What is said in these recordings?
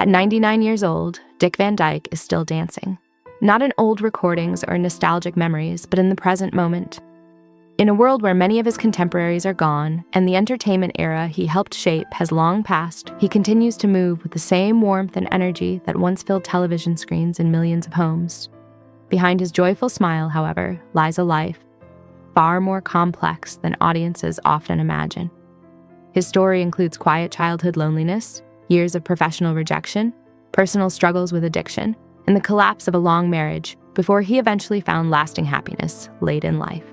At 99 years old, Dick Van Dyke is still dancing. Not in old recordings or nostalgic memories, but in the present moment. In a world where many of his contemporaries are gone, and the entertainment era he helped shape has long passed, he continues to move with the same warmth and energy that once filled television screens in millions of homes. Behind his joyful smile, however, lies a life far more complex than audiences often imagine. His story includes quiet childhood loneliness, years of professional rejection, personal struggles with addiction, and the collapse of a long marriage before he eventually found lasting happiness late in life.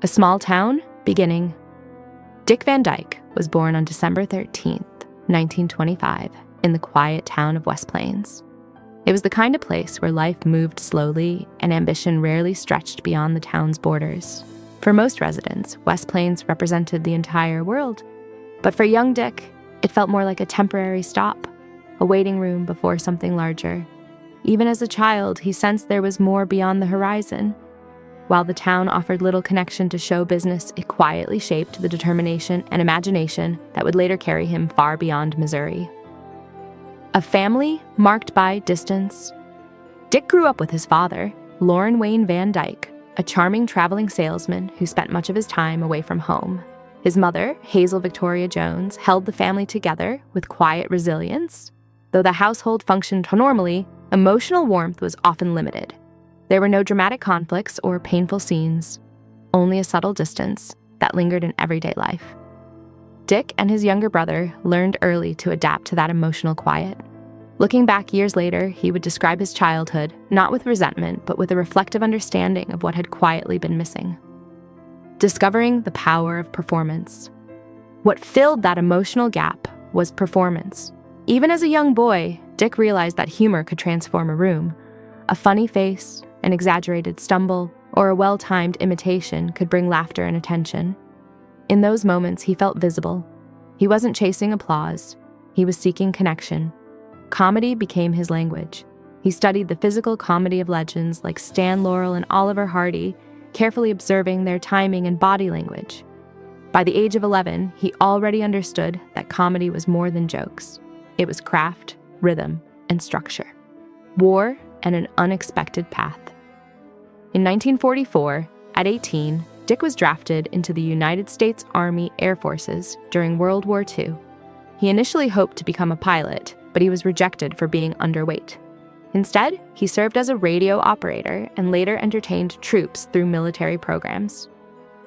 A small town beginning. Dick Van Dyke was born on December 13th, 1925, in the quiet town of West Plains. It was the kind of place where life moved slowly and ambition rarely stretched beyond the town's borders. For most residents, West Plains represented the entire world. But for young Dick, it felt more like a temporary stop, a waiting room before something larger. Even as a child, he sensed there was more beyond the horizon. While the town offered little connection to show business, it quietly shaped the determination and imagination that would later carry him far beyond Missouri. A family marked by distance. Dick grew up with his father, Lorne Wayne Van Dyke, a charming traveling salesman who spent much of his time away from home. His mother, Hazel Victoria Jones, held the family together with quiet resilience. Though the household functioned normally, emotional warmth was often limited. There were no dramatic conflicts or painful scenes, only a subtle distance that lingered in everyday life. Dick and his younger brother learned early to adapt to that emotional quiet. Looking back years later, he would describe his childhood not with resentment, but with a reflective understanding of what had quietly been missing. Discovering the power of performance. What filled that emotional gap was performance. Even as a young boy, Dick realized that humor could transform a room. A funny face, an exaggerated stumble, or a well-timed imitation could bring laughter and attention. In those moments, he felt visible. He wasn't chasing applause. He was seeking connection. Comedy became his language. He studied the physical comedy of legends like Stan Laurel and Oliver Hardy, carefully observing their timing and body language. By the age of 11, he already understood that comedy was more than jokes. It was craft, rhythm, and structure. War and an unexpected path. In 1944, at 18, Dick was drafted into the United States Army Air Forces during World War II. He initially hoped to become a pilot, but he was rejected for being underweight. Instead, he served as a radio operator and later entertained troops through military programs.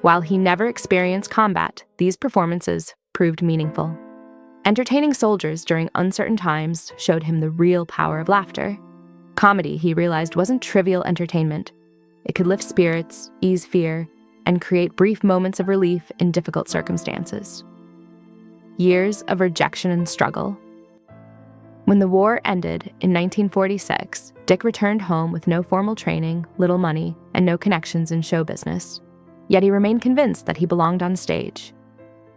While he never experienced combat, these performances proved meaningful. Entertaining soldiers during uncertain times showed him the real power of laughter. Comedy, he realized, wasn't trivial entertainment. It could lift spirits, ease fear, and create brief moments of relief in difficult circumstances. Years of rejection and struggle. When the war ended in 1946, Dick returned home with no formal training, little money, and no connections in show business. Yet he remained convinced that he belonged on stage.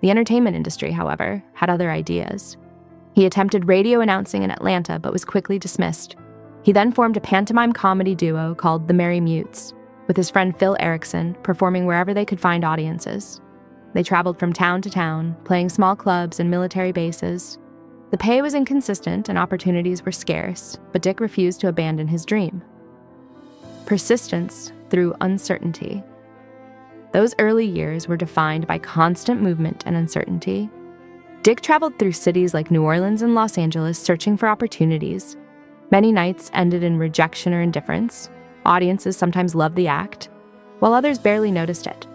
The entertainment industry, however, had other ideas. He attempted radio announcing in Atlanta but was quickly dismissed. He then formed a pantomime comedy duo called the Merry Mutes, with his friend Phil Erickson performing wherever they could find audiences. They traveled from town to town, playing small clubs and military bases. The pay was inconsistent and opportunities were scarce, but Dick refused to abandon his dream. Persistence through uncertainty. Those early years were defined by constant movement and uncertainty. Dick traveled through cities like New Orleans and Los Angeles searching for opportunities. Many nights ended in rejection or indifference. Audiences sometimes loved the act, while others barely noticed it.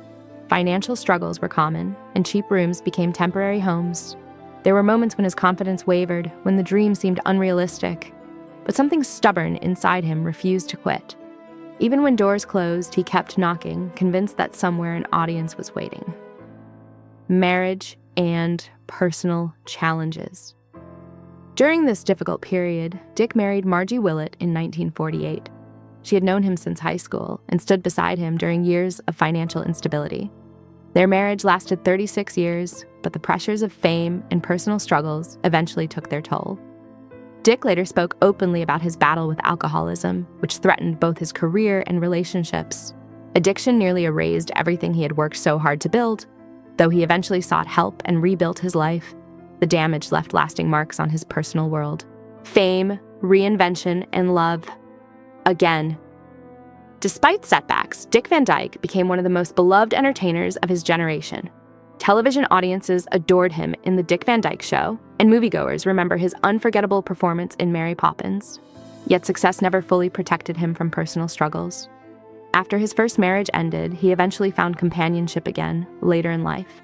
Financial struggles were common, and cheap rooms became temporary homes. There were moments when his confidence wavered, when the dream seemed unrealistic, but something stubborn inside him refused to quit. Even when doors closed, he kept knocking, convinced that somewhere an audience was waiting. Marriage and personal challenges. During this difficult period, Dick married Margie Willett in 1948. She had known him since high school and stood beside him during years of financial instability. Their marriage lasted 36 years, but the pressures of fame and personal struggles eventually took their toll. Dick later spoke openly about his battle with alcoholism, which threatened both his career and relationships. Addiction nearly erased everything he had worked so hard to build. Though he eventually sought help and rebuilt his life, the damage left lasting marks on his personal world. fame, reinvention, and love. Again. Despite setbacks, Dick Van Dyke became one of the most beloved entertainers of his generation. Television audiences adored him in The Dick Van Dyke Show, and moviegoers remember his unforgettable performance in Mary Poppins. Yet success never fully protected him from personal struggles. After his first marriage ended, he eventually found companionship again, later in life.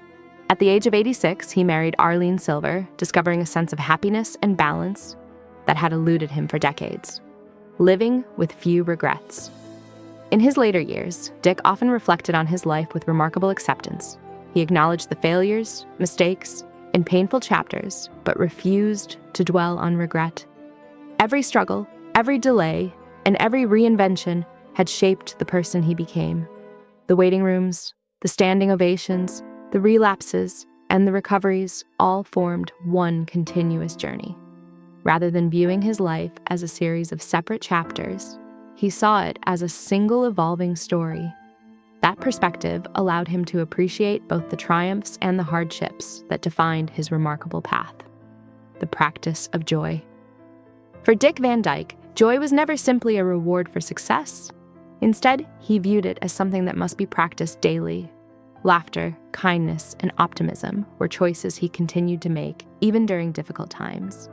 At the age of 86, he married Arlene Silver, discovering a sense of happiness and balance that had eluded him for decades. Living with few regrets. In his later years, Dick often reflected on his life with remarkable acceptance. He acknowledged the failures, mistakes, and painful chapters, but refused to dwell on regret. Every struggle, every delay, and every reinvention had shaped the person he became. The waiting rooms, the standing ovations, the relapses, and the recoveries all formed one continuous journey. Rather than viewing his life as a series of separate chapters, he saw it as a single evolving story. That perspective allowed him to appreciate both the triumphs and the hardships that defined his remarkable path. The practice of joy. For Dick Van Dyke, joy was never simply a reward for success. Instead, he viewed it as something that must be practiced daily. Laughter, kindness, and optimism were choices he continued to make, even during difficult times.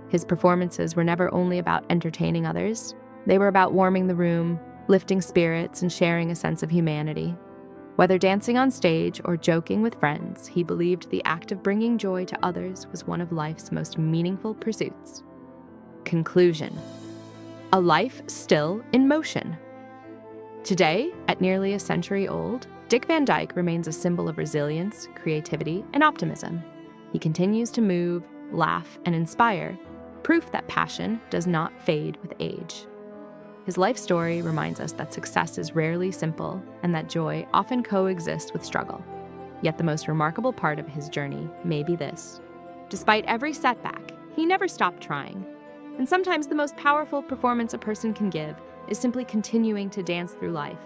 His performances were never only about entertaining others. They were about warming the room, lifting spirits, and sharing a sense of humanity. Whether dancing on stage or joking with friends, he believed the act of bringing joy to others was one of life's most meaningful pursuits. Conclusion. A life still in motion. Today, at nearly a century old, Dick Van Dyke remains a symbol of resilience, creativity, and optimism. He continues to move, laugh, and inspire, proof that passion does not fade with age. His life story reminds us that success is rarely simple and that joy often coexists with struggle. Yet the most remarkable part of his journey may be this. Despite every setback, he never stopped trying. And sometimes the most powerful performance a person can give is simply continuing to dance through life,